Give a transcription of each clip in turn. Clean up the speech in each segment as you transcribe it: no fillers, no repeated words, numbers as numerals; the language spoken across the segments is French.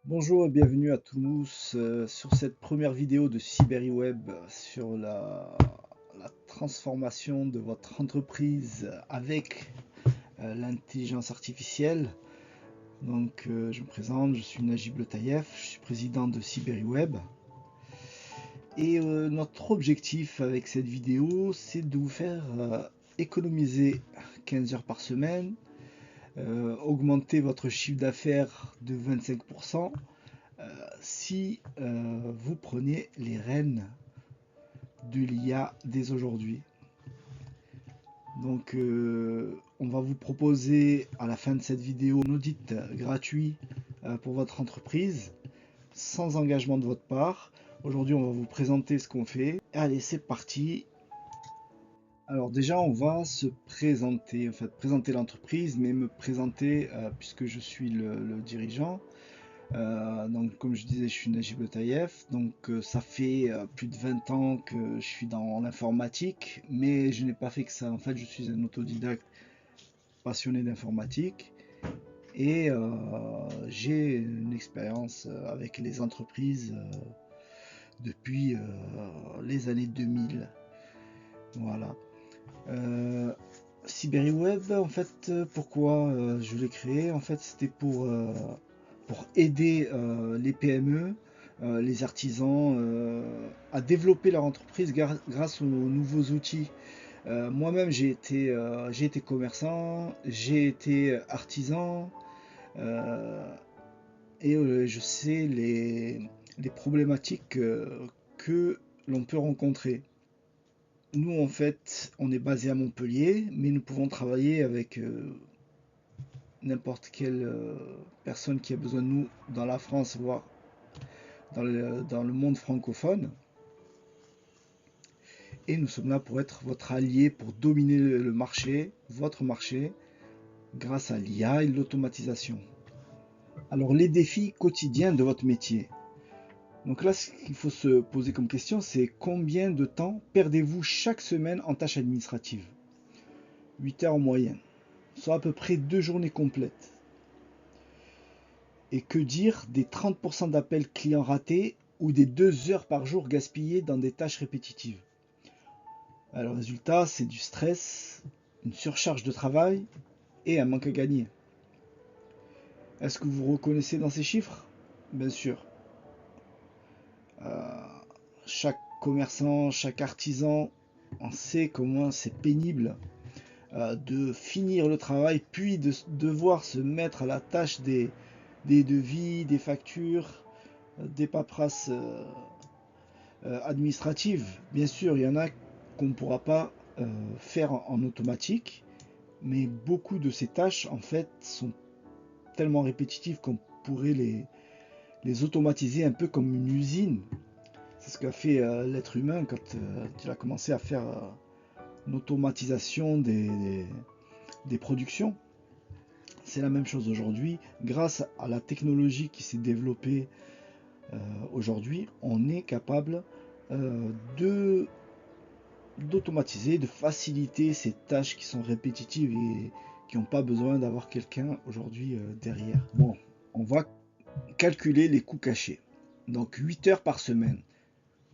Bonjour et bienvenue à tous sur cette première vidéo de CyberWeb sur la transformation de votre entreprise avec l'intelligence artificielle. Je me présente, je suis Najib Le Tayef, je suis président de CyberWeb et notre objectif avec cette vidéo c'est de vous faire économiser 15 heures par semaine, augmenter votre chiffre d'affaires de 25% si vous prenez les rênes de l'IA dès aujourd'hui. On va vous proposer à la fin de cette vidéo un audit gratuit pour votre entreprise, sans engagement de votre part. Aujourd'hui, on va vous présenter ce qu'on fait. Allez, c'est parti. Alors déjà, on va se présenter, en fait, présenter l'entreprise, mais me présenter puisque je suis le dirigeant. Comme je disais, je suis Najib Le Tayef. Ça fait plus de 20 ans que je suis dans l'informatique, mais je n'ai pas fait que ça. En fait, je suis un autodidacte passionné d'informatique et j'ai une expérience avec les entreprises depuis les années 2000. Voilà. Euh, CyberWeb, en fait, pourquoi je l'ai créé? En fait, c'était pour aider les PME, les artisans à développer leur entreprise grâce aux nouveaux outils. Moi-même, j'ai été commerçant, j'ai été artisan euh, et je sais les problématiques que l'on peut rencontrer. Nous, en fait, on est basé à Montpellier, mais nous pouvons travailler avec n'importe quelle personne qui a besoin de nous dans la France, voire dans le monde francophone. Et nous sommes là pour être votre allié, pour dominer le marché, votre marché, grâce à l'IA et l'automatisation. Alors, les défis quotidiens de votre métier. Donc là, ce qu'il faut se poser comme question, c'est combien de temps perdez-vous chaque semaine en tâches administratives? 8 heures en moyenne, soit à peu près 2 journées complètes. Et que dire des 30% d'appels clients ratés ou des 2 heures par jour gaspillées dans des tâches répétitives? Alors, le résultat, c'est du stress, une surcharge de travail et un manque à gagner. Est-ce que vous vous reconnaissez dans ces chiffres? Bien sûr. Euh, Chaque commerçant, chaque artisan, on sait comment c'est pénible de finir le travail, puis de devoir se mettre à la tâche des devis, des factures, des paperasses administratives. Bien sûr, il y en a qu'on ne pourra pas faire en automatique, mais beaucoup de ces tâches, en fait, sont tellement répétitives qu'on pourrait les automatiser un peu comme une usine. C'est ce qu'a fait l'être humain quand il a commencé à faire une automatisation des productions. C'est la même chose aujourd'hui. Grâce à la technologie qui s'est développée aujourd'hui, on est capable de d'automatiser, de faciliter ces tâches qui sont répétitives et qui n'ont pas besoin d'avoir quelqu'un aujourd'hui derrière. Bon, on va calculer les coûts cachés. Donc 8 heures par semaine.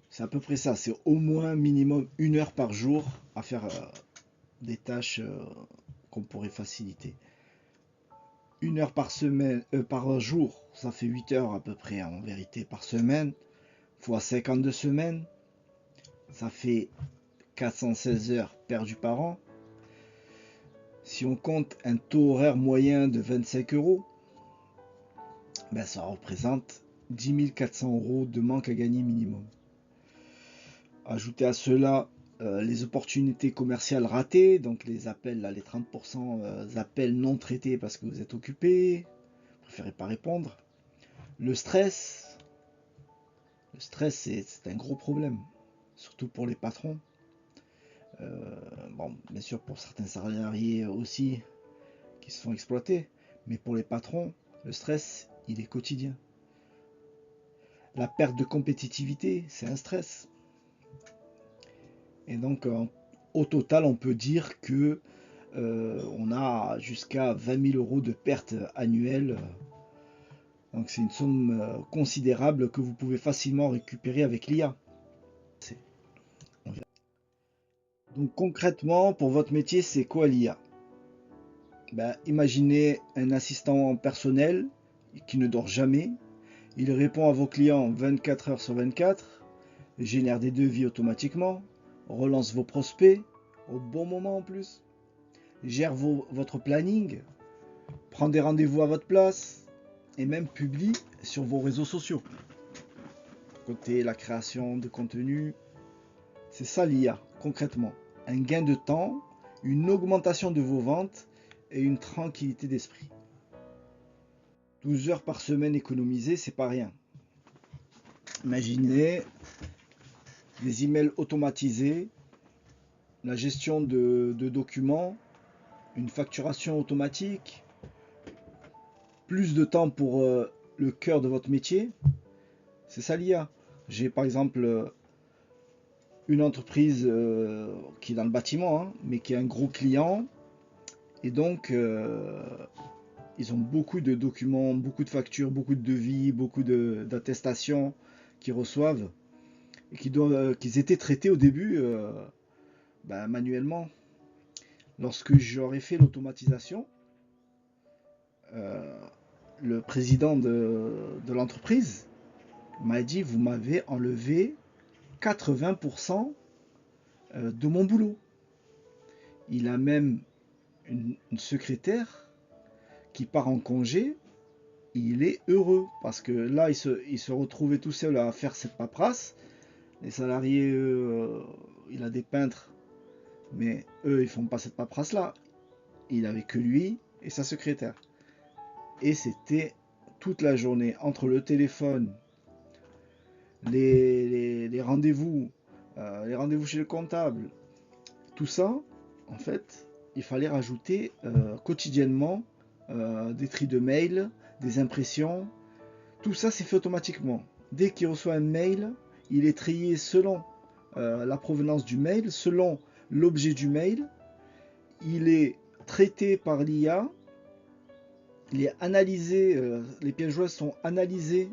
C'est à peu près ça. C'est au moins minimum 1 heure par jour à faire des tâches qu'on pourrait faciliter. 1 heure par semaine, par jour, ça fait 8 heures à peu près en vérité par semaine. Fois 52 semaines, ça fait 416 heures perdues par an. Si on compte un taux horaire moyen de 25 euros, ben ça représente 10 400 euros de manque à gagner minimum. Ajoutez à cela les opportunités commerciales ratées, donc les appels, là, les 30% appels non traités parce que vous êtes occupé, vous préférez pas répondre. Le stress, c'est un gros problème, surtout pour les patrons. Bon, bien sûr pour certains salariés aussi qui se font exploiter, mais pour les patrons, le stress, il est quotidien. La perte de compétitivité, c'est un stress. Et donc, au total, on peut dire que on a jusqu'à 20 000 euros de pertes annuelles Donc c'est une somme considérable que vous pouvez facilement récupérer avec l'IA. Donc concrètement, pour votre métier, c'est quoi l'IA? Imaginez un assistant personnel qui ne dort jamais. Il répond à vos clients 24 heures sur 24, génère des devis automatiquement, relance vos prospects au bon moment en plus, gère votre planning, prend des rendez-vous à votre place et même publie sur vos réseaux sociaux. Côté la création de contenu, c'est ça l'IA concrètement. Un gain de temps, une augmentation de vos ventes et une tranquillité d'esprit. 12 heures par semaine économisées, c'est pas rien. Imaginez des emails automatisés, la gestion de documents, une facturation automatique, plus de temps pour le cœur de votre métier. C'est ça l'IA. J'ai par exemple une entreprise qui est dans le bâtiment, hein, mais qui est un gros client. Et donc, ils ont beaucoup de documents, beaucoup de factures, beaucoup de devis, beaucoup d'attestations qu'ils reçoivent et qu'ils étaient traités au début manuellement. Lorsque j'aurais fait l'automatisation, euh, le président de l'entreprise m'a dit, vous m'avez enlevé 80% de mon boulot. Il a même une secrétaire qui part en congé. Il est heureux parce que là, il se retrouvait tout seul à faire cette paperasse. Les salariés, il a des peintres, mais eux, ils font pas cette paperasse-là. Il avait que lui et sa secrétaire. Et c'était toute la journée entre le téléphone, les rendez-vous, les rendez-vous chez le comptable, tout ça, en fait, il fallait rajouter quotidiennement des tris de mails, des impressions. Tout ça, c'est fait automatiquement. Dès qu'il reçoit un mail, il est trié selon la provenance du mail, selon l'objet du mail. Il est traité par l'IA. Il est analysé, les pièces jointes sont analysées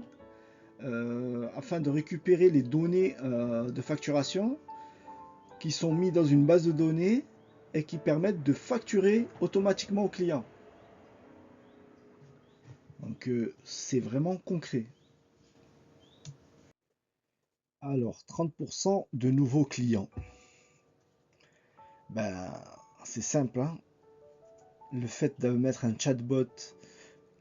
afin de récupérer les données de facturation qui sont mis dans une base de données et qui permettent de facturer automatiquement au client. Donc c'est vraiment concret. Alors 30% de nouveaux clients. C'est simple, hein. Le fait de mettre un chatbot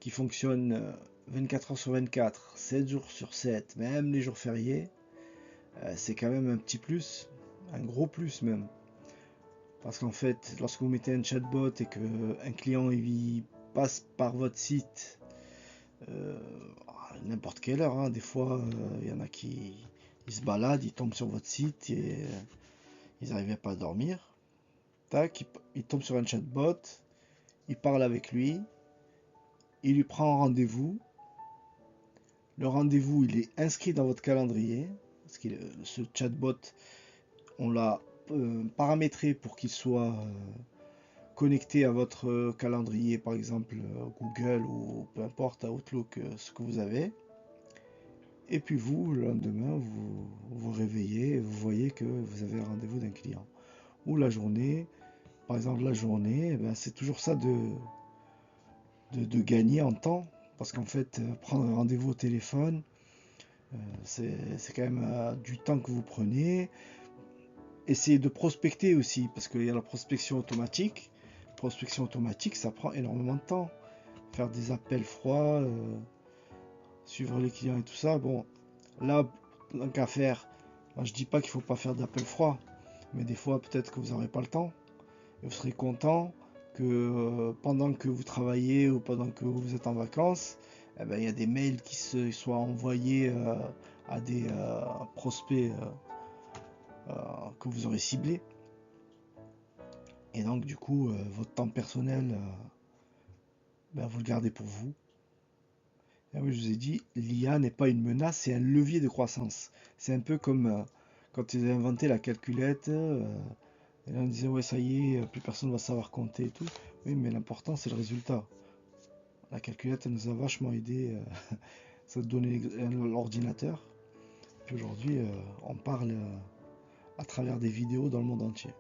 qui fonctionne 24 heures sur 24, 7 jours sur 7, même les jours fériés, c'est quand même un petit plus, un gros plus même. Parce qu'en fait, lorsque vous mettez un chatbot et qu'un client il passe par votre site à n'importe quelle heure, hein, des fois il y en a qui ils se baladent, ils tombent sur votre site et ils n'arrivaient pas à dormir. Tac, il tombe sur un chatbot, il parle avec lui, il lui prend un rendez-vous. Le rendez-vous, il est inscrit dans votre calendrier. Parce que ce chatbot, on l'a paramétré pour qu'il soit connecté à votre calendrier, par exemple Google ou peu importe, à Outlook, ce que vous avez. Et puis vous, le lendemain, vous vous réveillez et vous voyez que vous avez un rendez-vous d'un client. Ou la journée, par exemple la journée, c'est toujours ça de gagner en temps. Parce qu'en fait, prendre un rendez-vous au téléphone, c'est quand même du temps que vous prenez. Essayez de prospecter aussi, parce qu'il y a la prospection automatique. Prospection automatique, ça prend énormément de temps. Faire des appels froids, suivre les clients et tout ça. Bon, là, tant qu'à faire, là, je dis pas qu'il faut pas faire d'appels froids, mais des fois, peut-être que vous n'aurez pas le temps. Et vous serez content que pendant que vous travaillez ou pendant que vous êtes en vacances, il y a des mails qui soient envoyés à des prospects que vous aurez ciblés. Et donc du coup, votre temps personnel, vous le gardez pour vous. Et oui, je vous ai dit, l'IA n'est pas une menace, c'est un levier de croissance. C'est un peu comme quand ils ont inventé la calculette, et là on disait ouais ça y est, plus personne va savoir compter et tout. Oui, mais l'important c'est le résultat. La calculette, elle nous a vachement aidé. Ça donnait l'ordinateur. Puis aujourd'hui, on parle à travers des vidéos dans le monde entier.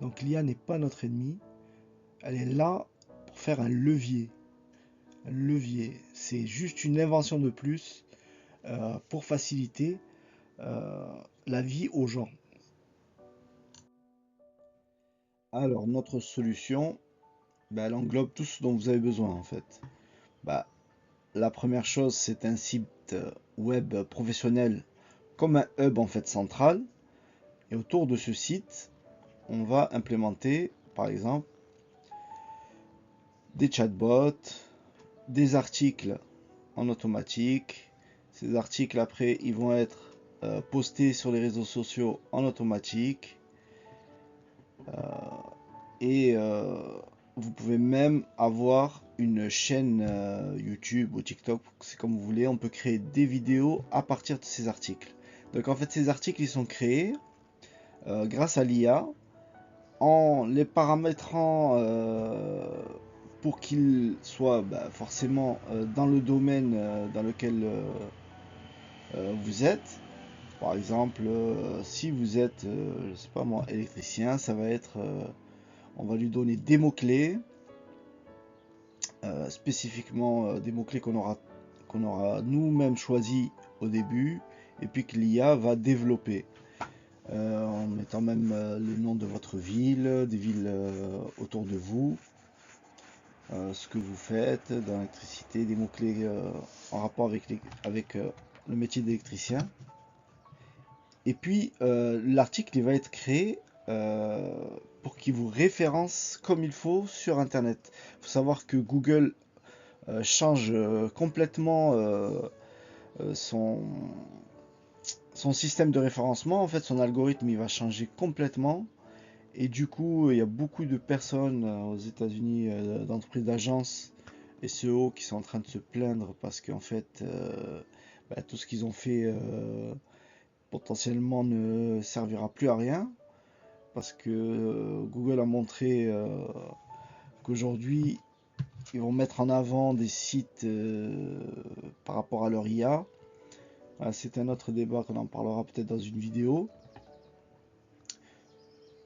Donc l'IA n'est pas notre ennemi. Elle est là pour faire un levier. Un levier, c'est juste une invention de plus pour faciliter la vie aux gens. Alors, notre solution, elle englobe tout ce dont vous avez besoin en fait. Bah, la première chose, c'est un site web professionnel comme un hub en fait central. Et autour de ce site, on va implémenter, par exemple, des chatbots, des articles en automatique. Ces articles, après, ils vont être postés sur les réseaux sociaux en automatique. Et vous pouvez même avoir une chaîne YouTube ou TikTok, c'est comme vous voulez. On peut créer des vidéos à partir de ces articles. Donc en fait, ces articles, ils sont créés grâce à l'IA en les paramétrant pour qu'ils soient forcément dans le domaine dans lequel vous êtes. Par exemple, si vous êtes, je sais pas moi, électricien, ça va être, on va lui donner des mots-clés, spécifiquement des mots-clés qu'on aura nous-mêmes choisis au début, et puis que l'IA va développer. En mettant même le nom de votre ville, des villes autour de vous, ce que vous faites dans l'électricité, des mots-clés en rapport avec le métier d'électricien. Et puis l'article il va être créé pour qu'il vous référence comme il faut sur Internet. Il faut savoir que Google change complètement son système de référencement. En fait, son algorithme il va changer complètement. Et du coup, il y a beaucoup de personnes aux États-Unis, d'entreprises, d'agences SEO qui sont en train de se plaindre parce qu'en fait, tout ce qu'ils ont fait potentiellement ne servira plus à rien. Parce que Google a montré qu'aujourd'hui, ils vont mettre en avant des sites par rapport à leur IA. C'est un autre débat qu'on en parlera peut-être dans une vidéo.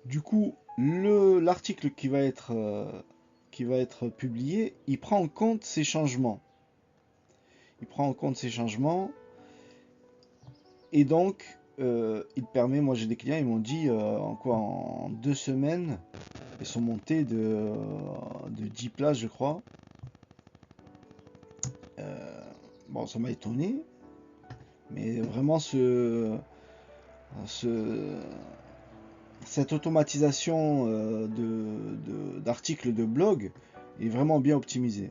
Du coup, l'article qui va être publié, il prend en compte ces changements. Il prend en compte ces changements et donc il permet, moi j'ai des clients, ils m'ont dit en 2 semaines, ils sont montés de 10 places je crois. Bon, ça m'a étonné, mais vraiment cette automatisation d'articles de blog est vraiment bien optimisée.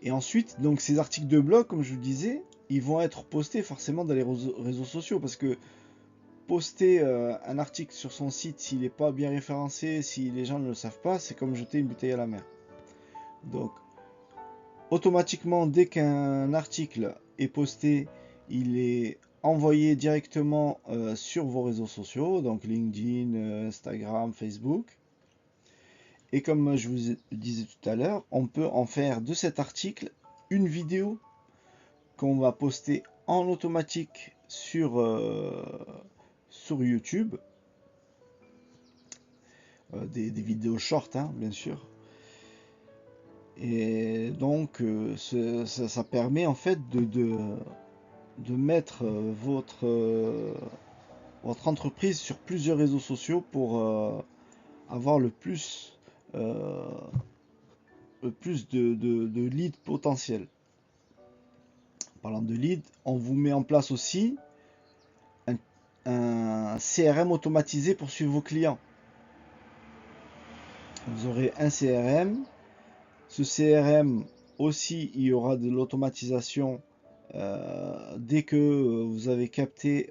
Et ensuite, donc ces articles de blog, comme je vous disais, ils vont être postés forcément dans les réseaux sociaux parce que poster un article sur son site, s'il n'est pas bien référencé, si les gens ne le savent pas, c'est comme jeter une bouteille à la mer. Donc, automatiquement, dès qu'un article est posté, il est envoyé directement sur vos réseaux sociaux, donc LinkedIn, Instagram, Facebook. Et comme je vous disais tout à l'heure, on peut en faire de cet article une vidéo qu'on va poster en automatique sur YouTube. Des vidéos short, hein, bien sûr. Et donc, ça permet en fait de mettre votre entreprise sur plusieurs réseaux sociaux pour avoir le plus de leads potentiels. En parlant de leads, on vous met en place aussi un CRM automatisé pour suivre vos clients. Vous aurez un CRM. Ce CRM aussi, il y aura de l'automatisation dès que vous avez capté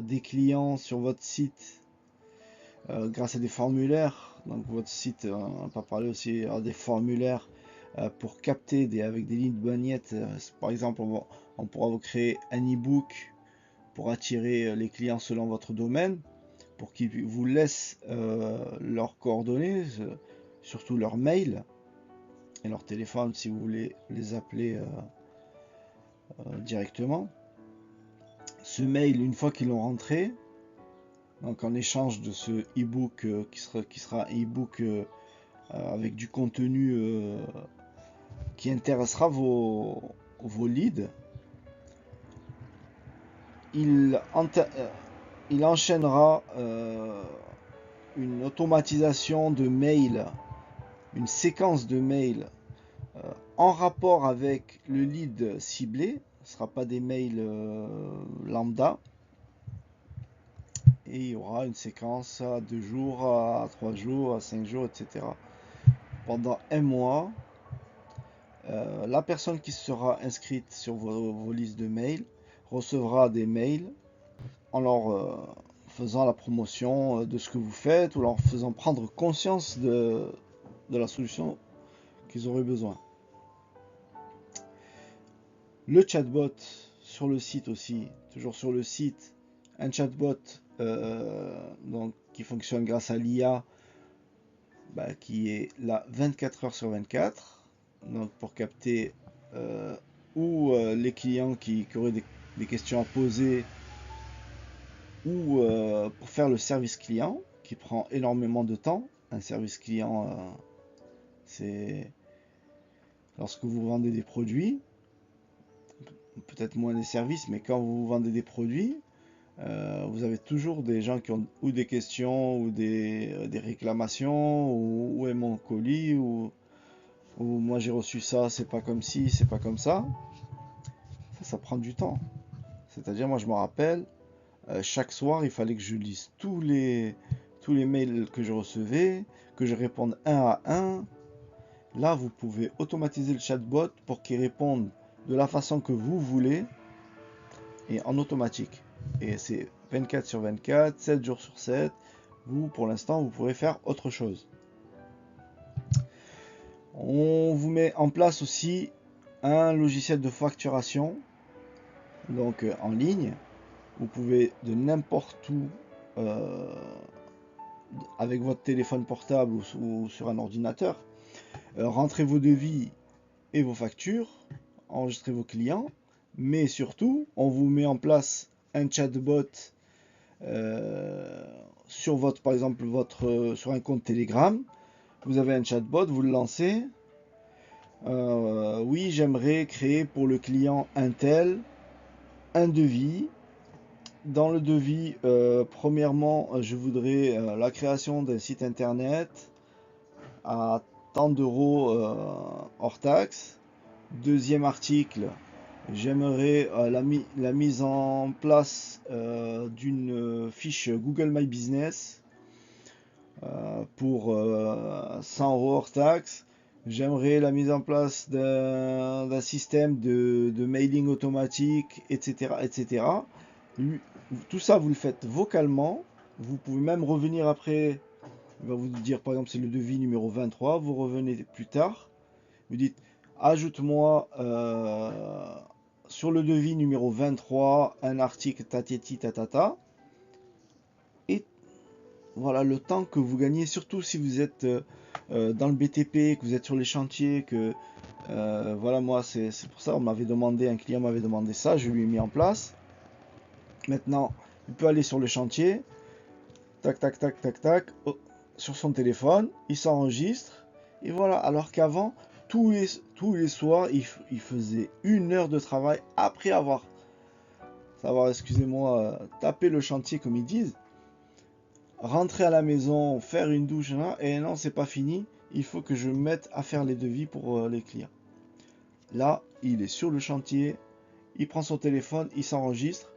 des clients sur votre site grâce à des formulaires. Donc votre site, on va pas parler aussi des formulaires pour capter avec des lignes de bagnettes. Par exemple, on pourra vous créer un e-book pour attirer les clients selon votre domaine, pour qu'ils vous laissent leurs coordonnées. surtout leur mail et leur téléphone si vous voulez les appeler directement. Ce mail, une fois qu'ils l'ont rentré, donc en échange de ce e-book qui sera un e-book avec du contenu qui intéressera vos leads, il enchaînera une automatisation de mails, une séquence de mails en rapport avec le lead ciblé. Ce ne sera pas des mails lambda. Et il y aura une séquence à 2 jours, à 3 jours, à 5 jours, etc. Pendant un mois, la personne qui sera inscrite sur vos listes de mails recevra des mails en leur faisant la promotion de ce que vous faites ou leur faisant prendre conscience de la solution qu'ils auraient besoin. Le chatbot sur le site aussi, toujours sur le site, un chatbot donc, qui fonctionne grâce à l'IA, qui est là 24 heures sur 24, donc pour capter les clients qui auraient des questions à poser, ou pour faire le service client qui prend énormément de temps. Un service client, c'est lorsque vous vendez des produits, peut-être moins des services, mais quand vous vendez des produits, vous avez toujours des gens qui ont ou des questions ou des réclamations, ou où est mon colis, ou moi j'ai reçu ça, c'est pas comme ci, c'est pas comme ça. Ça prend du temps. C'est-à-dire, moi je me rappelle, chaque soir il fallait que je lise tous les mails que je recevais, que je réponde un à un. Là, vous pouvez automatiser le chatbot pour qu'il réponde de la façon que vous voulez et en automatique. Et c'est 24 sur 24, 7 jours sur 7. Vous, pour l'instant, vous pourrez faire autre chose. On vous met en place aussi un logiciel de facturation, donc en ligne. Vous pouvez de n'importe où, avec votre téléphone portable ou sur un ordinateur, rentrer vos devis et vos factures, enregistrer vos clients, mais surtout, on vous met en place un chatbot sur votre, par exemple, sur un compte Telegram. Vous avez un chatbot, vous le lancez. Oui, j'aimerais créer pour le client Intel un devis. Dans le devis, premièrement, je voudrais la création d'un site internet à tant d'euros hors taxe. Deuxième article, j'aimerais la mise en place d'une fiche Google My Business pour 100 euros hors taxe. J'aimerais la mise en place d'un système de mailing automatique, etc., etc. Tout ça, vous le faites vocalement. Vous pouvez même revenir après. Il va vous dire, par exemple, c'est le devis numéro 23. Vous revenez plus tard. Vous dites, ajoute-moi sur le devis numéro 23 un article tatati tatata. Et voilà le temps que vous gagnez, surtout si vous êtes dans le BTP, que vous êtes sur les chantiers, que voilà, moi c'est pour ça, un client m'avait demandé ça, je lui ai mis en place. Maintenant, il peut aller sur le chantier, tac, tac, tac, tac, tac, sur son téléphone, il s'enregistre, et voilà. Alors qu'avant, tous les soirs, il faisait 1 heure de travail après avoir excusez-moi, tapé le chantier comme ils disent, rentrer à la maison, faire une douche, et non, c'est pas fini, il faut que je me mette à faire les devis pour les clients. Là, il est sur le chantier, il prend son téléphone, il s'enregistre,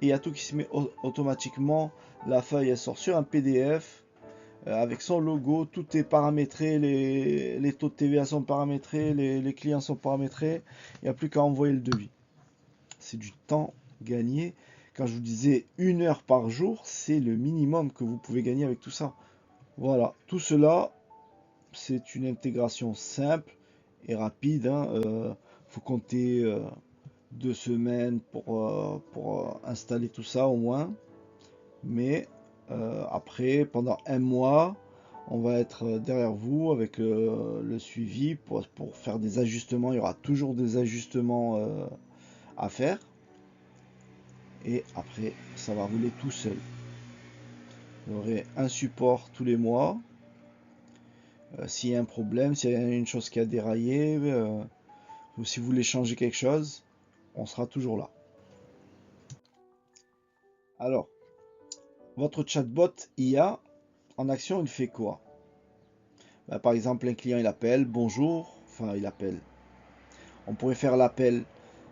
et il y a tout qui se met automatiquement. La feuille, elle sort sur un PDF, avec son logo, tout est paramétré, les taux de TVA sont paramétrés, les clients sont paramétrés, il n'y a plus qu'à envoyer le devis. C'est du temps gagné. Quand je vous disais 1 heure par jour, c'est le minimum que vous pouvez gagner avec tout ça. Voilà, tout cela, c'est une intégration simple et rapide. Faut compter 2 semaines pour installer tout ça au moins. Mais après, pendant un mois, On va être derrière vous avec le suivi pour faire des ajustements. Il y aura toujours des ajustements à faire. Et après, ça va rouler tout seul. Vous aurez un support tous les mois. S'il y a un problème, s'il y a une chose qui a déraillé, ou si vous voulez changer quelque chose, on sera toujours là. Alors, votre chatbot IA en action, il fait quoi? Par exemple, un client il appelle, bonjour, enfin il appelle. On pourrait faire l'appel,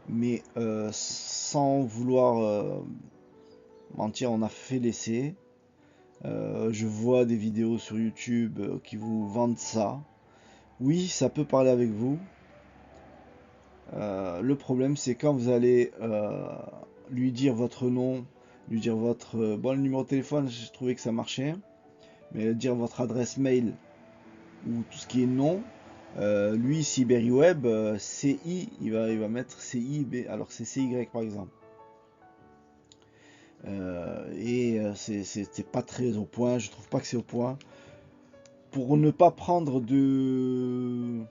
mais sans vouloir mentir, on a fait l'essai. Je vois des vidéos sur YouTube qui vous vendent ça. Oui, ça peut parler avec vous. Le problème, c'est quand vous allez lui dire votre nom, lui dire votre... bon, le numéro de téléphone, j'ai trouvé que ça marchait. Mais dire votre adresse mail ou tout ce qui est nom, lui, CyberWeb, CI, il va mettre CI, alors que c'est CY par exemple. C'est pas très au point, je trouve pas que c'est au point. Pour ne pas prendre de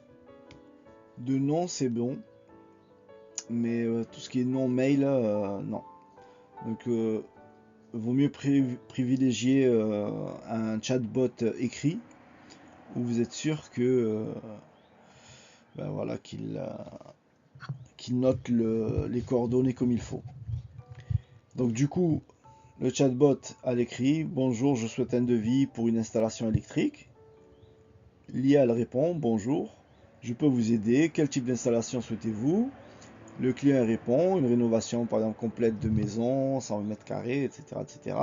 nom, c'est bon. Mais tout ce qui est nom mail, non. Donc, vaut mieux privilégier un chatbot écrit où vous êtes sûr que ben voilà, qu'il note les coordonnées comme il faut. Donc du coup, le chatbot à l'écrit, bonjour, je souhaite un devis pour une installation électrique. L'IA elle répond, bonjour, je peux vous aider, quel type d'installation souhaitez-vous? Le client répond, une rénovation par exemple complète de maison, 100 mètres carrés, etc., etc.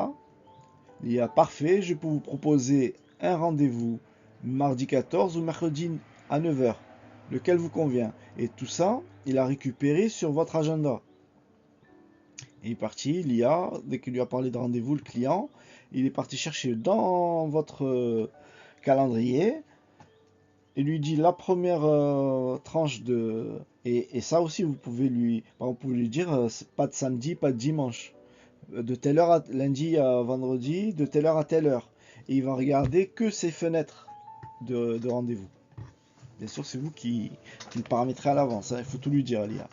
L'IA, parfait, je peux vous proposer un rendez-vous mardi 14 ou mercredi à 9h, lequel vous convient. Et tout ça, il a récupéré sur votre agenda. Il est parti, l'IA, dès qu'il lui a parlé de rendez-vous, le client, il est parti chercher dans votre calendrier et lui dit la première tranche de... Et ça aussi, vous pouvez lui, par exemple, vous pouvez lui dire pas de samedi, pas de dimanche. De telle heure à lundi à vendredi, de telle heure à telle heure. Et il va regarder que ces fenêtres de rendez-vous. Bien sûr, c'est vous qui le paramétrez à l'avance. Hein, il faut tout lui dire à l'IA.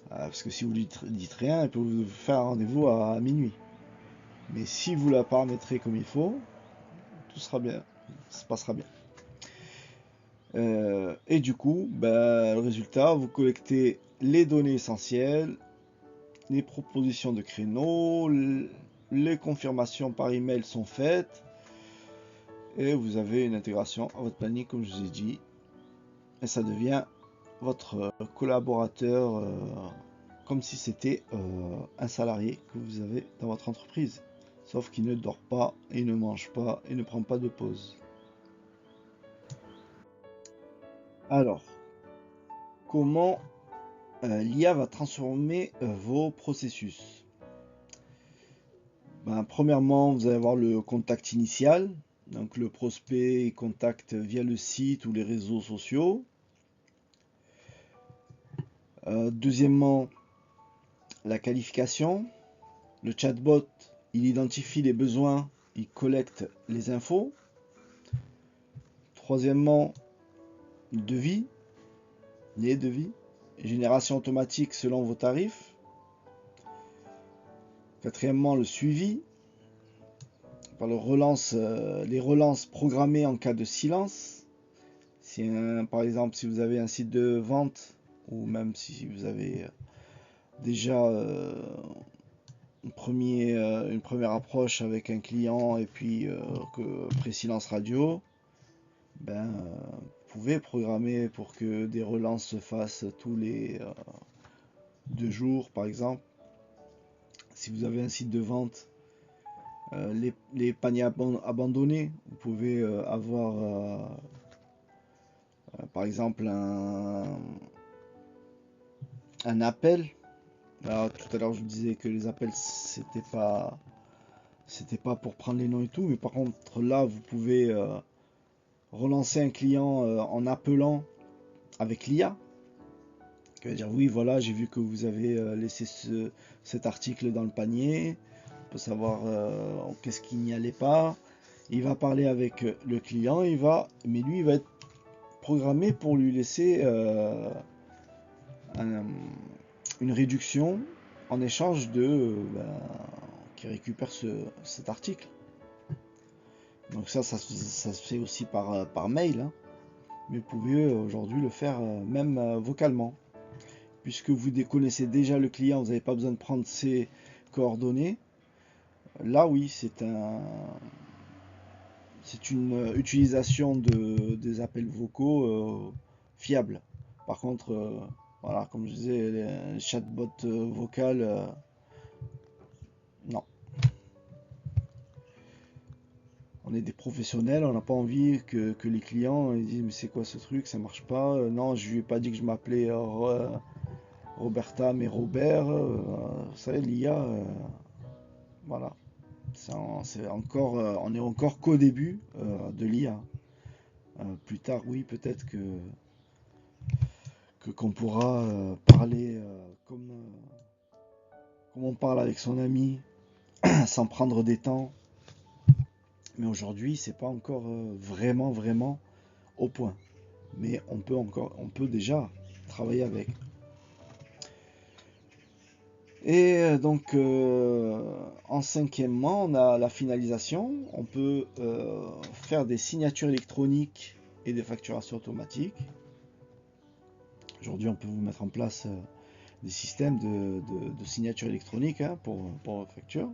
Parce que si vous lui dites rien, elle peut vous faire un rendez-vous à minuit. Mais si vous la paramétrez comme il faut, tout sera bien, ça se passera bien. Et du coup, le résultat, vous collectez les données essentielles, les propositions de créneaux, les confirmations par email sont faites, et vous avez une intégration à votre planning, comme je vous ai dit, et ça devient votre collaborateur comme si c'était un salarié que vous avez dans votre entreprise, sauf qu'il ne dort pas, et ne mange pas, et ne prend pas de pause. Alors, comment l'IA va transformer vos processus? Premièrement, vous allez avoir le contact initial, donc le prospect contacte via le site ou les réseaux sociaux. Deuxièmement, la qualification. Le chatbot, il identifie les besoins, il collecte les infos. Troisièmement, devis, les devis. Génération automatique selon vos tarifs. Quatrièmement, le suivi. Par les relances programmées en cas de silence. Par exemple, si vous avez un site de vente, ou même si vous avez déjà une première approche avec un client et puis après silence radio, vous pouvez programmer pour que des relances se fassent tous les 2 jours par exemple. Si vous avez un site de vente, les paniers abandonnés, vous pouvez avoir par exemple un appel. Alors, tout à l'heure je vous disais que les appels c'était pas pour prendre les noms et tout, mais par contre là vous pouvez relancer un client en appelant avec l'IA, qui va dire oui voilà j'ai vu que vous avez laissé cet article dans le panier, on peut savoir qu'est-ce qui n'y allait pas, Il va parler avec le client, mais lui, il va être programmé pour lui laisser une réduction en échange qu'il récupère cet article. Donc ça se fait aussi par mail, hein. Mais vous pouvez aujourd'hui le faire même vocalement. Puisque vous connaissez déjà le client, vous n'avez pas besoin de prendre ses coordonnées. Là, oui, c'est une utilisation des appels vocaux fiable. Par contre, voilà, comme je disais, les chatbots vocales, non. On est des professionnels, on n'a pas envie que les clients ils disent mais c'est quoi ce truc, ça marche pas. Non, je lui ai pas dit que je m'appelais Roberta mais Robert. Vous savez, l'IA, voilà. On est encore qu'au début de l'IA. Plus tard, oui, peut-être qu'on pourra parler comme on parle avec son ami, sans prendre des temps. Mais aujourd'hui, c'est pas encore vraiment au point. Mais on peut déjà travailler avec. Et donc, en cinquièmement, on a la finalisation. On peut faire des signatures électroniques et des facturations automatiques. Aujourd'hui, on peut vous mettre en place des systèmes de signature électronique, hein, pour vos factures.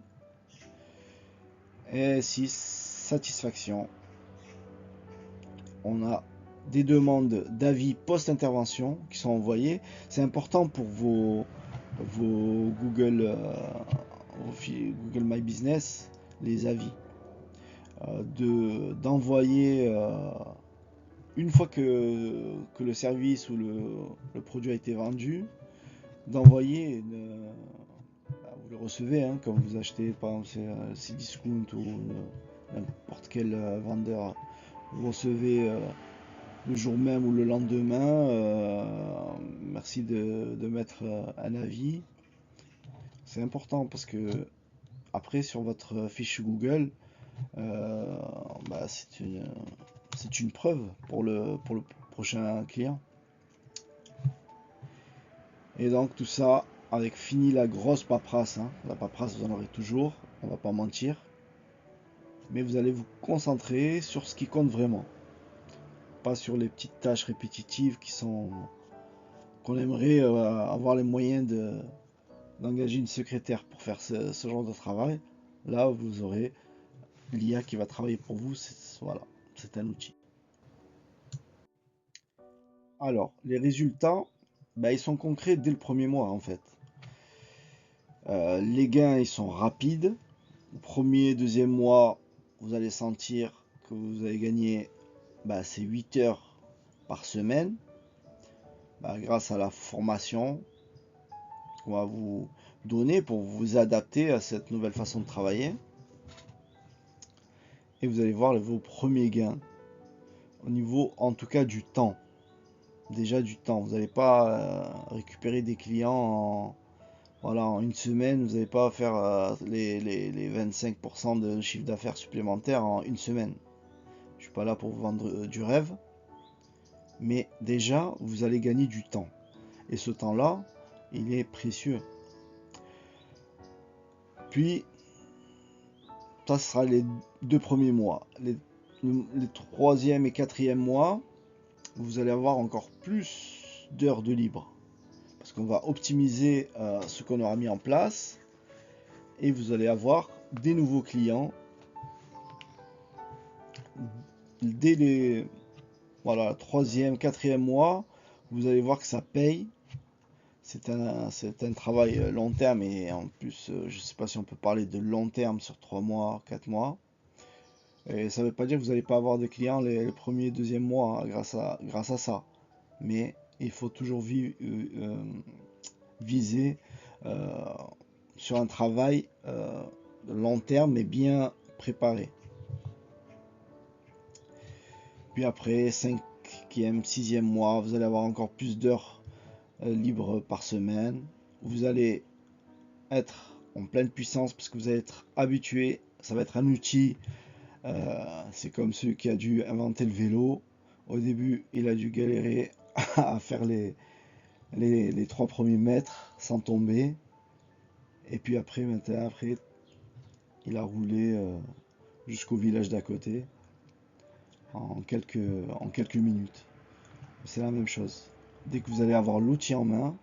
Et 6, satisfaction. On a des demandes d'avis post-intervention qui sont envoyées. C'est important pour vos Google My Business, les avis, d'envoyer une fois que le service ou le produit a été vendu, d'envoyer vous le recevez, hein, quand vous achetez par exemple Cdiscount ou n'importe quel vendeur, vous recevez le jour même ou le lendemain, merci de mettre un avis. C'est important parce que après sur votre fiche Google, c'est une preuve pour le prochain client. Et donc tout ça avec fini la grosse paperasse, hein. La paperasse vous en aurez toujours, on va pas mentir, mais vous allez vous concentrer sur ce qui compte vraiment, pas sur les petites tâches répétitives qu'on aimerait avoir les moyens d'engager une secrétaire pour faire ce genre de travail. Là vous aurez l'IA qui va travailler pour vous, voilà, c'est un outil. Alors les résultats, ils sont concrets dès le premier mois en fait. Les gains ils sont rapides. Le premier, deuxième mois, vous allez sentir que vous allez gagner ces 8 heures par semaine, grâce à la formation qu'on va vous donner pour vous adapter à cette nouvelle façon de travailler. Et vous allez voir vos premiers gains au niveau en tout cas du temps. Déjà du temps, vous n'allez pas récupérer des clients en une semaine, vous n'allez pas faire les 25% de chiffre d'affaires supplémentaire en une semaine. Je suis pas là pour vous vendre du rêve, mais déjà vous allez gagner du temps. Et ce temps-là, il est précieux. Puis, ça sera les 2 premiers mois. Les 3e et 4e mois, vous allez avoir encore plus d'heures de libre. Parce qu'on va optimiser ce qu'on aura mis en place. Et vous allez avoir des nouveaux clients dès les 3e, 4e mois. Vous allez voir que ça paye. C'est un travail long terme et en plus, je ne sais pas si on peut parler de long terme sur 3 mois, 4 mois. Et ça ne veut pas dire que vous n'allez pas avoir de clients les premiers, deuxième mois, hein, grâce à ça. Mais il faut toujours viser sur un travail de long terme mais bien préparé. Puis après, 5e, 6e mois, vous allez avoir encore plus d'heures libres par semaine. Vous allez être en pleine puissance parce que vous allez être habitué. Ça va être un outil C'est comme celui qui a dû inventer le vélo. Au début, il a dû galérer à faire les 3 premiers mètres sans tomber. Et puis maintenant, il a roulé jusqu'au village d'à côté en quelques minutes. C'est la même chose. Dès que vous allez avoir l'outil en main,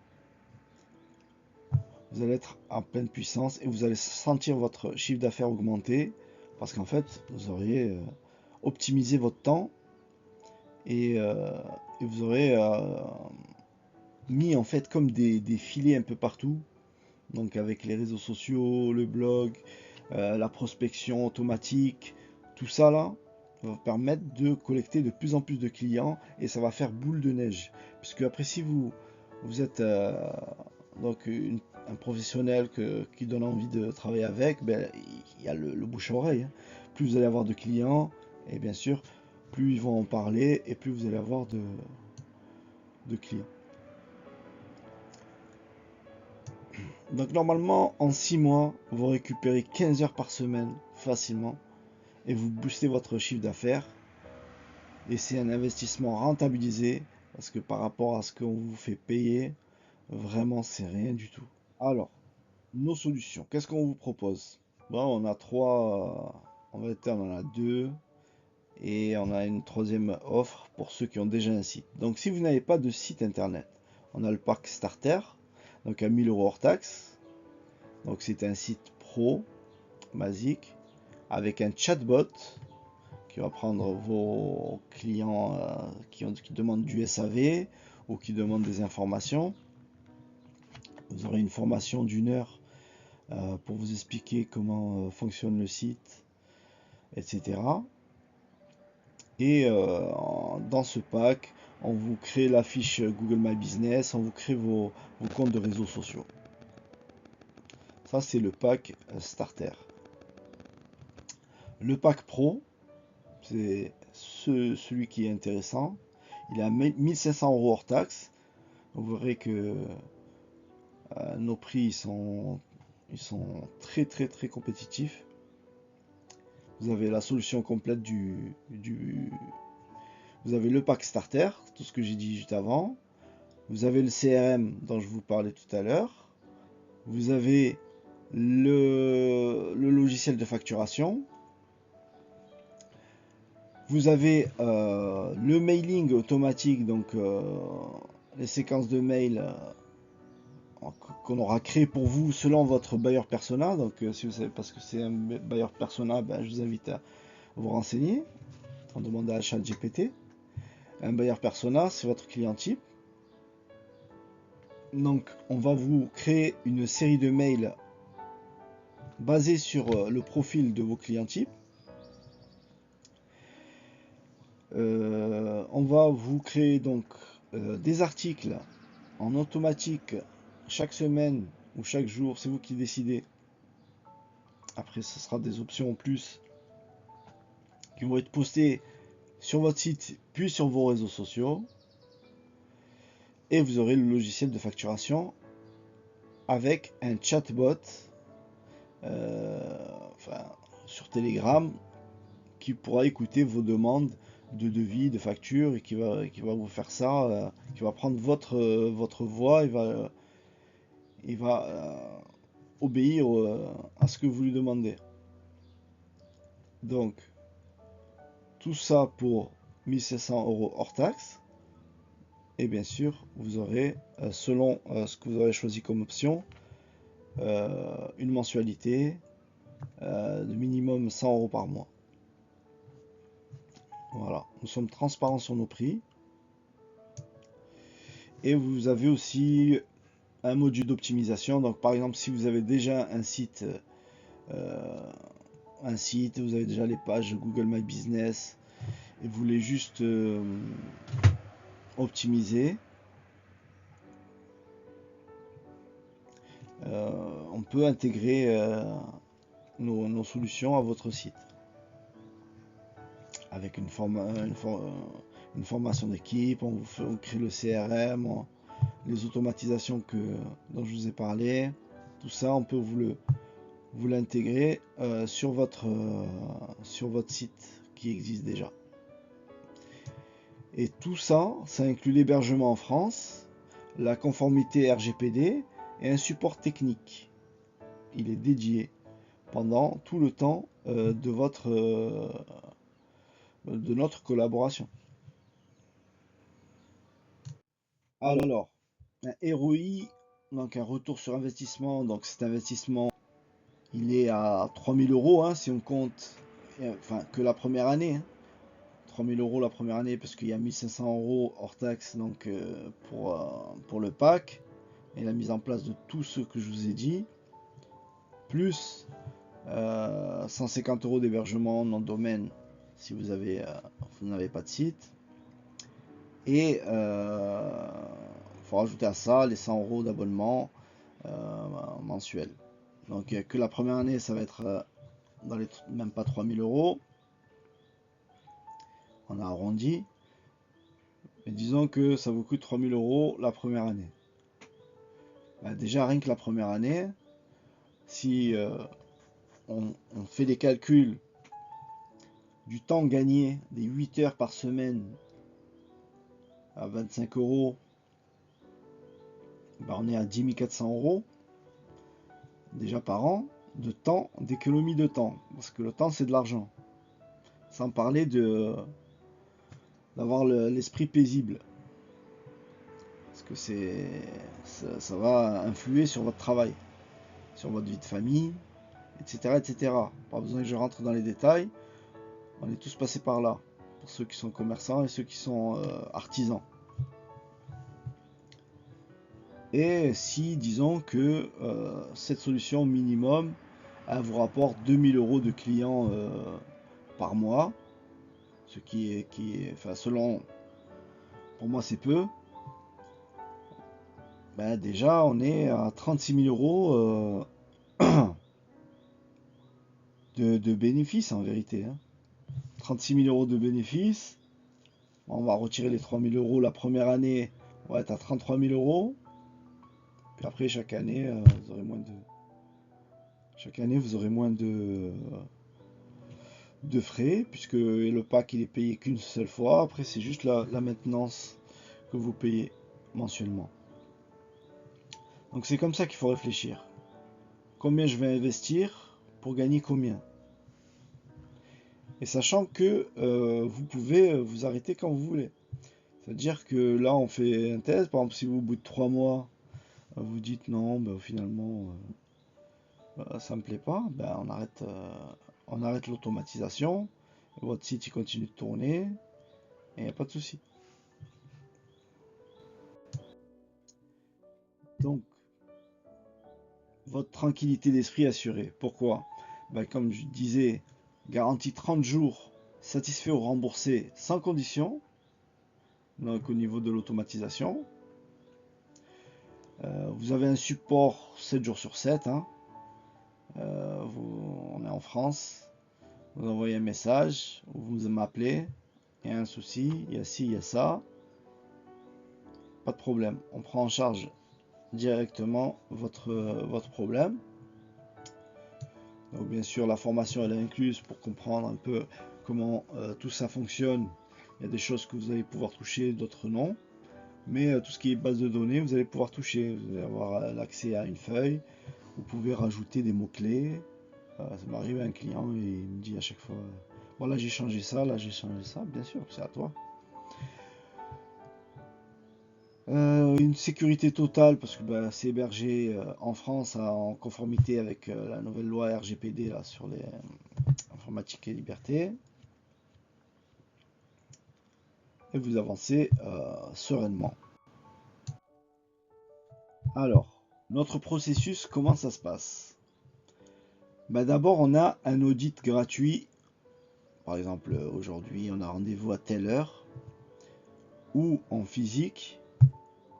vous allez être à pleine puissance et vous allez sentir votre chiffre d'affaires augmenter parce qu'en fait, vous auriez optimisé votre temps et vous aurez mis en fait comme des filets un peu partout. Donc avec les réseaux sociaux, le blog, la prospection automatique, tout ça là va vous permettre de collecter de plus en plus de clients et ça va faire boule de neige. Puisque après si vous êtes donc un professionnel qui donne envie de travailler avec, ben, il y a le bouche à oreille. Hein. Plus vous allez avoir de clients et bien sûr plus ils vont en parler et plus vous allez avoir de clients. Donc normalement, en 6 mois, vous récupérez 15 heures par semaine facilement et vous boostez votre chiffre d'affaires. Et c'est un investissement rentabilisé parce que par rapport à ce qu'on vous fait payer, vraiment c'est rien du tout. Alors, nos solutions, qu'est-ce qu'on vous propose? Bon, on a trois, en vérité on en a deux et on a une troisième offre pour ceux qui ont déjà un site. Donc si vous n'avez pas de site internet, on a le pack starter, donc à 1000 € hors taxe. Donc c'est un site pro, basique, avec un chatbot qui va prendre vos clients qui demandent du SAV ou qui demandent des informations. Vous aurez une formation d'1 heure pour vous expliquer comment fonctionne le site, etc. Et dans ce pack, on vous crée la fiche Google My Business, on vous crée vos comptes de réseaux sociaux. Ça, c'est le pack starter. Le pack pro, c'est celui qui est intéressant. Il est à 1500 € hors taxe. Vous verrez que nos prix sont très très très compétitifs. Vous avez la solution complète vous avez le pack starter, tout ce que j'ai dit juste avant. Vous avez le CRM dont je vous parlais tout à l'heure. Vous avez le logiciel de facturation. Vous avez le mailing automatique, donc les séquences de mails qu'on aura créées pour vous selon votre buyer persona. Donc si vous savez pas ce que c'est un buyer persona, ben, je vous invite à vous renseigner en demandant à ChatGPT. Un buyer persona, c'est votre client type. Donc on va vous créer une série de mails basés sur le profil de vos clients types. On va vous créer donc des articles en automatique chaque semaine ou chaque jour, c'est vous qui décidez. Après, ce sera des options en plus qui vont être postées sur votre site puis sur vos réseaux sociaux. Et vous aurez le logiciel de facturation avec un chatbot sur Telegram qui pourra écouter vos demandes de devis, de facture et qui va vous faire ça, qui va prendre votre voix, il va obéir à ce que vous lui demandez. Donc, tout ça pour 1500 € hors taxe. Et bien sûr, vous aurez, selon ce que vous aurez choisi comme option, une mensualité de minimum 100 € par mois. Voilà, nous sommes transparents sur nos prix. Et vous avez aussi un module d'optimisation. Donc par exemple, si vous avez déjà un site, vous avez déjà les pages Google My Business et vous voulez juste optimiser, on peut intégrer nos solutions à votre site avec une formation d'équipe, on crée le CRM, les automatisations dont je vous ai parlé, tout ça on peut vous vous l'intégrez sur votre site qui existe déjà. Et tout ça, ça inclut l'hébergement en France, la conformité RGPD et un support technique. Il est dédié pendant tout le temps de notre collaboration. Alors, un ROI, donc un retour sur investissement, donc cet investissement, il est à 3000 euros hein, si on compte, enfin que la première année. 3000 euros la première année parce qu'il y a 1500 euros hors taxe donc, pour le pack et la mise en place de tout ce que je vous ai dit, plus 150 euros d'hébergement nom de domaine si vous n'avez pas de site. Et faut rajouter à ça les 100 euros d'abonnement mensuel. Donc que la première année, ça va être dans les même pas 3000 euros. On a arrondi. Mais disons que ça vous coûte 3000 euros la première année. Bah, déjà, rien que la première année, si on fait des calculs du temps gagné, des 8 heures par semaine à 25 euros, bah, on est à 10 400 euros déjà par an de temps, d'économie de temps. Parce que le temps, c'est de l'argent. Sans parler d'avoir l'esprit paisible. Parce que ça va influer sur votre travail, sur votre vie de famille, etc., etc. Pas besoin que je rentre dans les détails. On est tous passés par là. Pour ceux qui sont commerçants et ceux qui sont artisans. Et si, disons que cette solution minimum, elle vous rapporte 2000 euros de clients par mois, ce qui est, enfin, selon, pour moi c'est peu, ben déjà on est à 36 000 euros de bénéfices en vérité. Hein. 36 000 euros de bénéfices, on va retirer les 3 000 euros la première année, on va être à 33 000 euros. Puis après, chaque année, vous aurez moins de. Chaque année, vous aurez moins de frais, puisque le pack il est payé qu'une seule fois. Après, c'est juste la maintenance que vous payez mensuellement. Donc c'est comme ça qu'il faut réfléchir. Combien je vais investir pour gagner combien? Et sachant que vous pouvez vous arrêter quand vous voulez. C'est-à-dire que là, on fait un test. Par exemple, si vous, au bout de 3 mois, vous dites non, ben, finalement, ça me plaît pas, ben, on arrête l'automatisation. Votre site il continue de tourner et il n'y a pas de souci. Donc, votre tranquillité d'esprit assurée. Pourquoi? Ben, comme je disais, garantie 30 jours, satisfait ou remboursé sans condition. Donc au niveau de l'automatisation. Vous avez un support 7 jours sur 7. Hein. On est en France. Vous envoyez un message, vous m'appelez. Il y a un souci, il y a ci, il y a ça. Pas de problème. On prend en charge directement votre problème. Donc bien sûr la formation elle est incluse pour comprendre un peu comment tout ça fonctionne. Il y a des choses que vous allez pouvoir toucher, d'autres non. Mais tout ce qui est base de données, vous allez pouvoir toucher. Vous allez avoir l'accès à une feuille. Vous pouvez rajouter des mots-clés. Ça m'arrive à un client et il me dit à chaque fois voilà, j'ai changé ça, là j'ai changé ça. Bien sûr, c'est à toi. Une sécurité totale parce que bah, c'est hébergé en France en conformité avec la nouvelle loi RGPD là, sur les informatique et liberté. Et vous avancez sereinement. Alors, notre processus, comment ça se passe? Bah, d'abord, on a un audit gratuit. Par exemple, aujourd'hui, on a rendez-vous à telle heure, ou en physique,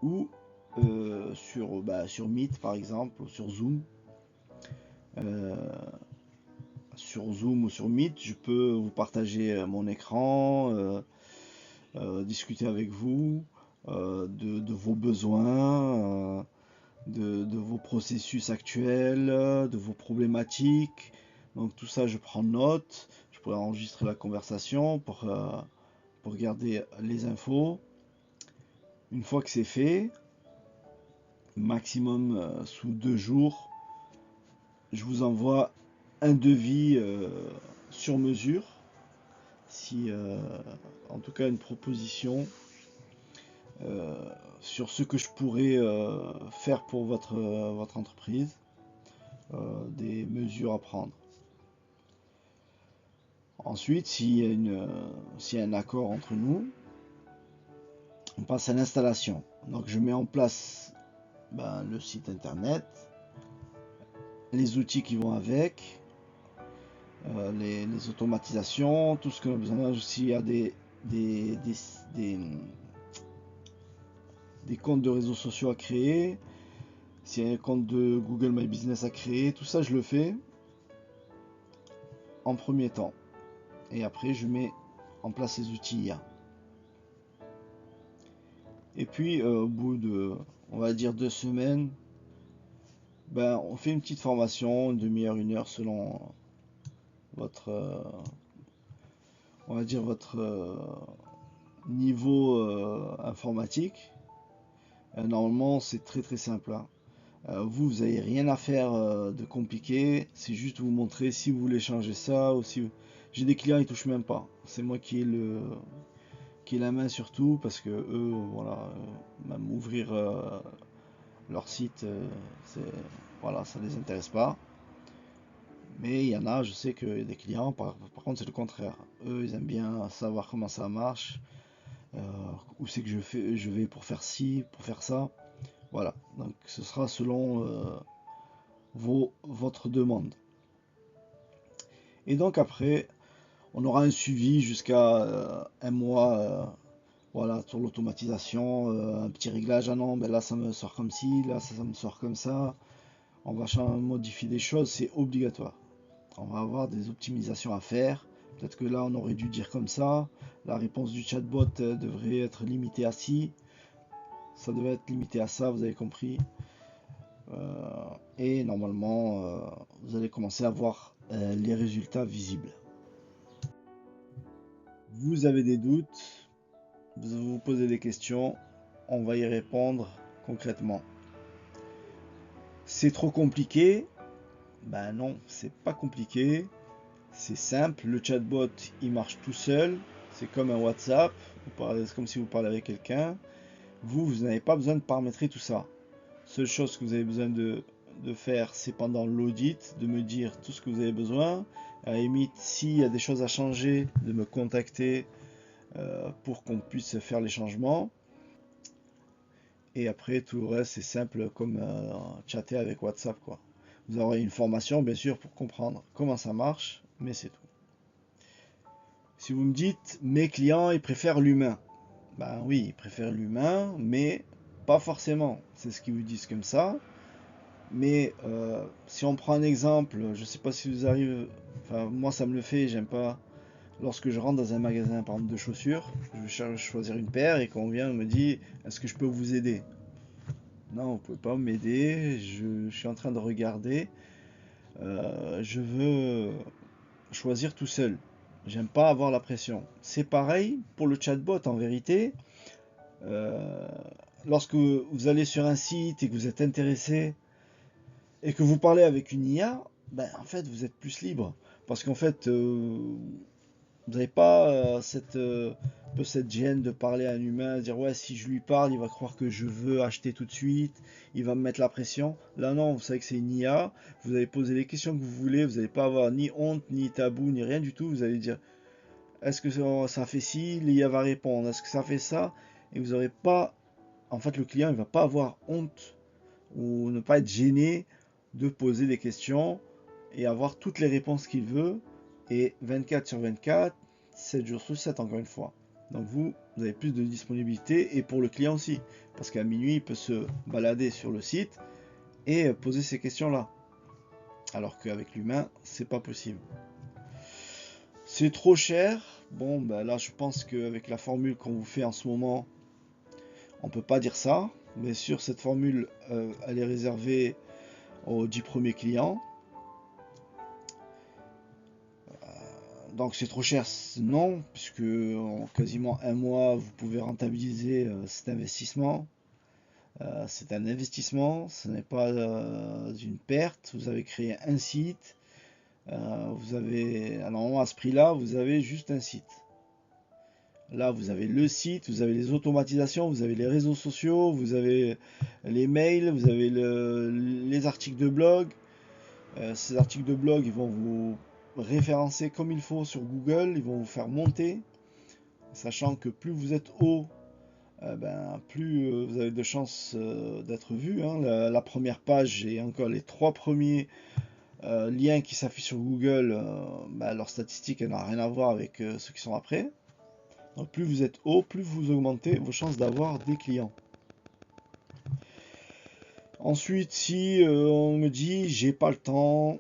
ou sur Meet par exemple, ou sur Zoom. Sur Zoom ou sur Meet, je peux vous partager mon écran, discuter avec vous de vos besoins, de vos processus actuels, de vos problématiques. Donc tout ça, je prends note. Je pourrais enregistrer la conversation pour garder les infos. Une fois que c'est fait, maximum sous 2 jours, je vous envoie un devis sur mesure, si en tout cas une proposition euh, sur ce que je pourrais faire pour votre entreprise, des mesures à prendre. Ensuite, s'il y a un accord entre nous, on passe à l'installation. Donc je mets en place le site internet, les outils qui vont avec, les automatisations, tout ce que l'on a besoin. S'il y a des, des comptes de réseaux sociaux à créer, s'il y a un compte de Google My Business à créer, tout ça je le fais en premier temps. Et après je mets en place les outils IA. Et puis au bout de, on va dire 2 semaines, on fait une petite formation, une demi-heure, 1 heure selon votre, on va dire votre niveau informatique. Normalement c'est très très simple, hein. Vous n'avez rien à faire de compliqué, c'est juste vous montrer si vous voulez changer ça ou si j'ai des clients ils touchent même pas. C'est moi qui ai la main sur tout parce que eux voilà même ouvrir leur site voilà ça les intéresse pas. Mais il y en a, je sais que des clients par contre c'est le contraire. Eux ils aiment bien savoir comment ça marche, où c'est que je vais pour faire ci, pour faire ça. Voilà, donc ce sera selon votre demande. Et donc après, on aura un suivi jusqu'à 1 mois, voilà, sur l'automatisation, un petit réglage. Ah non, là ça me sort comme ci, là ça me sort comme ça. On va modifier des choses, c'est obligatoire. On va avoir des optimisations à faire. Peut-être que là on aurait dû dire comme ça. La réponse du chatbot devrait être limitée à ci. Ça devait être limité à ça, vous avez compris. Et normalement, vous allez commencer à voir les résultats visibles. Vous avez des doutes, vous vous posez des questions, on va y répondre concrètement. C'est trop compliqué? Ben non, c'est pas compliqué, c'est simple. Le chatbot il marche tout seul, c'est comme un WhatsApp, c'est comme si vous parlez avec quelqu'un. Vous n'avez pas besoin de paramétrer tout ça. Seule chose que vous avez besoin de faire, c'est pendant l'audit, de me dire tout ce que vous avez besoin. À la limite, s'il y a des choses à changer, de me contacter pour qu'on puisse faire les changements. Et après, tout le reste, c'est simple comme chatter avec WhatsApp, quoi. Vous aurez une formation, bien sûr, pour comprendre comment ça marche, mais c'est tout. Si vous me dites, mes clients, ils préfèrent l'humain. Ben oui, ils préfèrent l'humain, mais pas forcément. C'est ce qu'ils vous disent comme ça. Mais si on prend un exemple, je ne sais pas si vous arrivez, enfin moi ça me le fait, j'aime pas. Lorsque je rentre dans un magasin par exemple de chaussures, je vais choisir une paire et qu'on vient me dit est-ce que je peux vous aider? Non, vous pouvez pas m'aider, je suis en train de regarder, je veux choisir tout seul. J'aime pas avoir la pression. C'est pareil pour le chatbot en vérité. Euh, Lorsque vous allez sur un site et que vous êtes intéressé et que vous parlez avec une IA, en fait, vous êtes plus libre. Parce qu'en fait, vous n'avez pas un peu cette gêne de parler à un humain, dire ouais, si je lui parle, il va croire que je veux acheter tout de suite, il va me mettre la pression. Là, non, vous savez que c'est une IA, vous allez poser les questions que vous voulez, vous n'allez pas avoir ni honte, ni tabou, ni rien du tout. Vous allez dire est-ce que ça fait ci, l'IA va répondre, est-ce que ça fait ça, et vous n'aurez pas, en fait, le client, il va pas avoir honte ou ne pas être gêné de poser des questions et avoir toutes les réponses qu'il veut, et 24 sur 24, 7 jours sur 7 encore une fois. Donc vous avez plus de disponibilité, et pour le client aussi, parce qu'à minuit il peut se balader sur le site et poser ces questions là, alors qu'avec l'humain c'est pas possible. C'est trop cher. Bon là je pense qu'avec la formule qu'on vous fait en ce moment, on peut pas dire ça. Bien sûr, cette formule, elle est réservée aux 10 premiers clients. Donc c'est trop cher? Non, puisque en quasiment un mois, vous pouvez rentabiliser cet investissement. C'est un investissement, ce n'est pas une perte. Vous avez créé un site. Vous avez, alors à ce prix-là, vous avez juste un site. Là, vous avez le site, vous avez les automatisations, vous avez les réseaux sociaux, vous avez les mails, vous avez les articles de blog. Ces articles de blog, ils vont vous référencer comme il faut sur Google, ils vont vous faire monter, sachant que plus vous êtes haut, plus vous avez de chances d'être vu. Hein. La première page et encore les 3 premiers liens qui s'affichent sur Google, leur statistique n'a rien à voir avec ceux qui sont après. Donc plus vous êtes haut, plus vous augmentez vos chances d'avoir des clients. Ensuite, si on me dit j'ai pas le temps,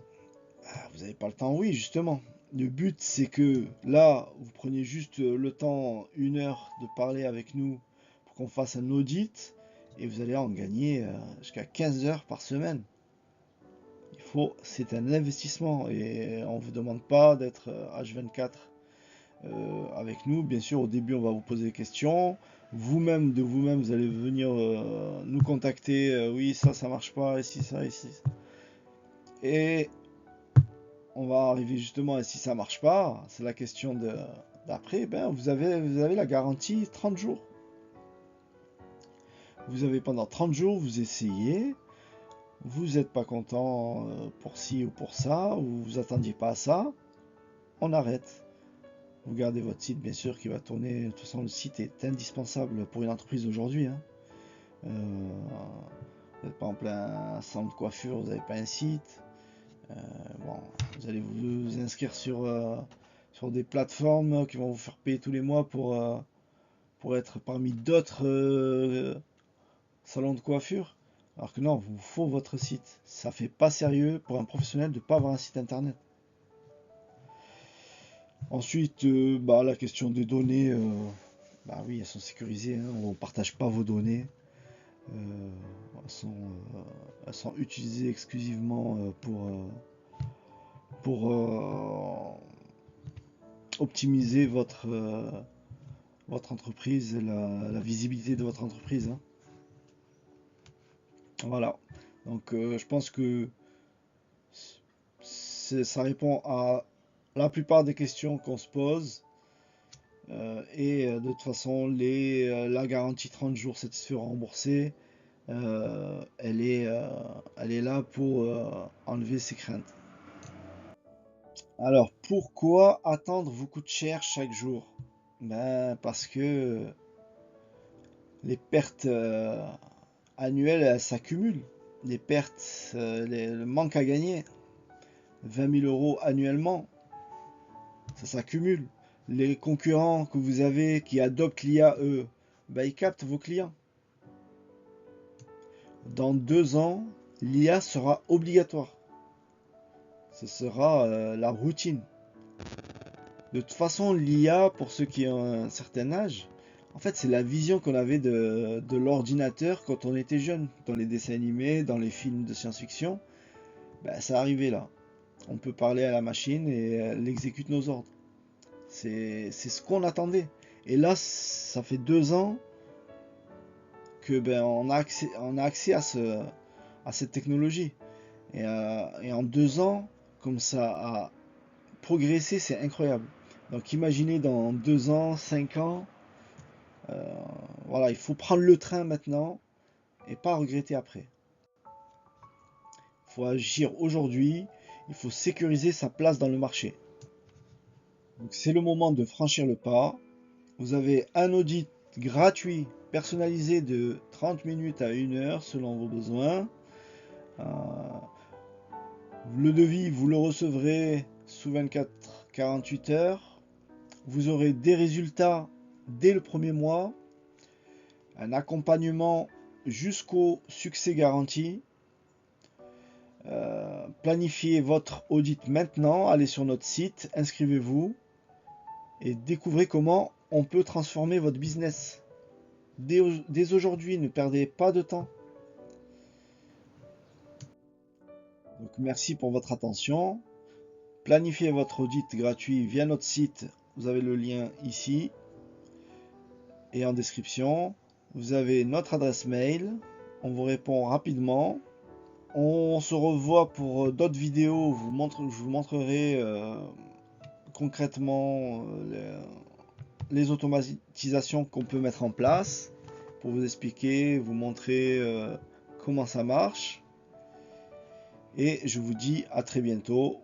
vous n'avez pas le temps, oui justement. Le but c'est que là, vous preniez juste le temps, 1 heure, de parler avec nous pour qu'on fasse un audit et vous allez en gagner jusqu'à 15 heures par semaine. C'est un investissement et on ne vous demande pas d'être H24 avec nous. Bien sûr, au début, on va vous poser des questions. Vous-même, de vous-même, vous allez venir nous contacter. Oui, ça marche pas, ici, ça, ici. Et on va arriver justement à si ça marche pas. C'est la question d'après. Vous avez la garantie 30 jours. Vous avez pendant 30 jours, vous essayez. Vous n'êtes pas content pour ci ou pour ça, ou vous attendiez pas à ça. On arrête. Vous gardez votre site, bien sûr, qui va tourner. De toute façon, le site est indispensable pour une entreprise aujourd'hui. Hein. Vous n'êtes pas en plein salon de coiffure, vous n'avez pas un site. Vous allez vous inscrire sur des plateformes qui vont vous faire payer tous les mois pour être parmi d'autres salons de coiffure. Alors que non, vous faut votre site. Ça fait pas sérieux pour un professionnel de ne pas avoir un site internet. Ensuite, la question des données, oui, elles sont sécurisées. Hein, on ne partage pas vos données. Elles sont utilisées exclusivement pour optimiser votre entreprise et la visibilité de votre entreprise. Hein. Voilà. Donc, je pense que ça répond à la plupart des questions qu'on se pose. Et de toute façon, la garantie 30 jours satisfait remboursé, elle est là pour enlever ces craintes. Alors, pourquoi attendre vous coûte cher chaque jour? Parce que les pertes annuelles, elles s'accumulent. Les pertes, le manque à gagner, 20 000 euros annuellement, ça s'accumule. Les concurrents que vous avez qui adoptent l'IA, eux, ils captent vos clients. Dans 2 ans, l'IA sera obligatoire. Ce sera la routine. De toute façon, l'IA, pour ceux qui ont un certain âge, en fait, c'est la vision qu'on avait de l'ordinateur quand on était jeune. Dans les dessins animés, dans les films de science-fiction, ça arrivait là. On peut parler à la machine et elle exécute nos ordres. C'est ce qu'on attendait. Et là, ça fait 2 ans que on a accès à cette technologie. Et en 2 ans, comme ça a progressé, c'est incroyable. Donc imaginez dans 2 ans, 5 ans, il faut prendre le train maintenant et pas regretter après. Il faut agir aujourd'hui, il faut sécuriser sa place dans le marché. Donc c'est le moment de franchir le pas. Vous avez un audit gratuit, personnalisé de 30 minutes à 1 heure selon vos besoins. Le devis, vous le recevrez sous 24-48 heures. Vous aurez des résultats dès le premier mois. Un accompagnement jusqu'au succès garanti. Planifiez votre audit maintenant. Allez sur notre site, inscrivez-vous et découvrez comment on peut transformer votre business. dès aujourd'hui, ne perdez pas de temps. Donc, merci pour votre attention. Planifiez votre audit gratuit via notre site. Vous avez le lien ici et en description. Vous avez notre adresse mail. On vous répond rapidement. On se revoit pour d'autres vidéos. Je vous montrerai concrètement les automatisations qu'on peut mettre en place pour vous expliquer, vous montrer comment ça marche. Et je vous dis à très bientôt